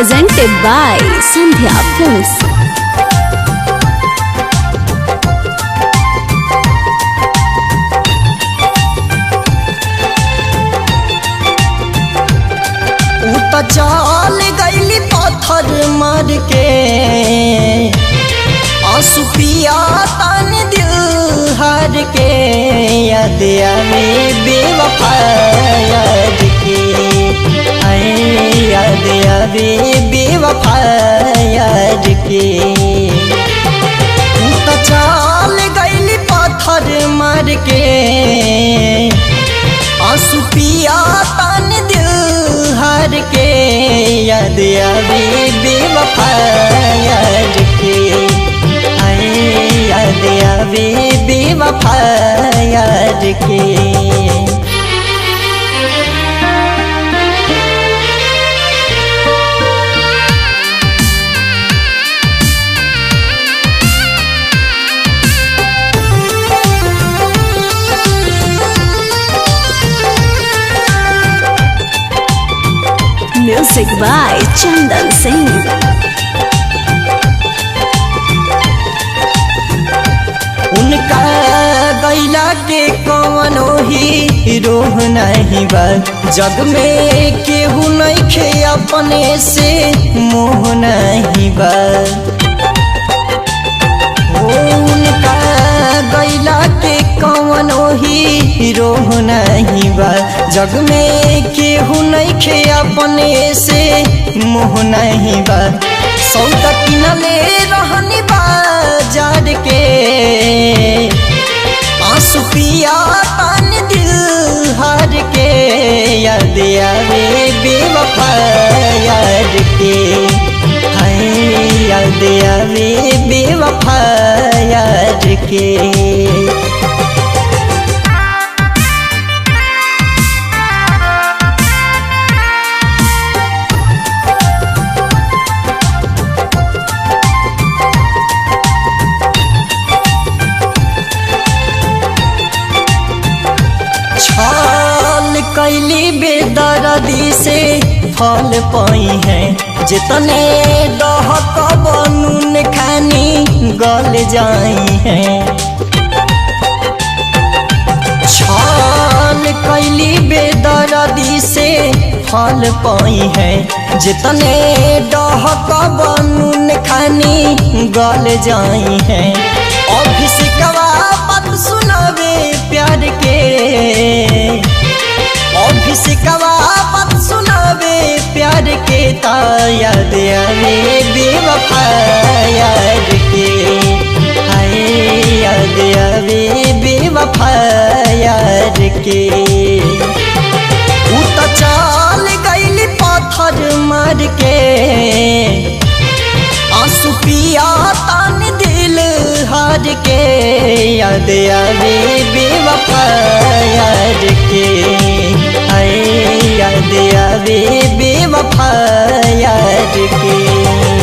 presented by Sandhya Films. चल गईली पत्थर मार के आंसू पिया तन दिल हार के याद आवे बेवफा याद के याद आवे बेवफा याद के चल गईली पत्थर मार के आंसू पिया तन दिल हार के याद आवे बेवफा याद के याद आवे बेवफा याद के। Music by Chandan Singh. उनका गैला के कवनो ही रोह नहीं बा जग में केहू नहीं खे अपने से मोह नहीं बा। उनका गैला के कवनो ही रोह नहीं बा जग में केहू नहीं खे अपने से मोह नहीं बा। सौदा किनले रहनी बाजार के आंसू पिया तन दिल हार के याद आवे बेवफा याद के याद आवे बेवफा याद के। कैली बेदर्दी से फल पाई है जितने दहक बनून खानी गल जाई है। छल कैली बेदर्दी से फल पाई है जितने दहक बनून खानी गल जाई है। अभिषेकवा बात सुनावे प्यार के अभिषेकवा बात सुनावे प्यार के याद आवे बेवफा याद के याद आवे बेवफा याद के। चल गईली पत्थर मार के आंसू पिया तन दिल हार के याद आवे बेवफा याद के याद आवे बेवफा याद के।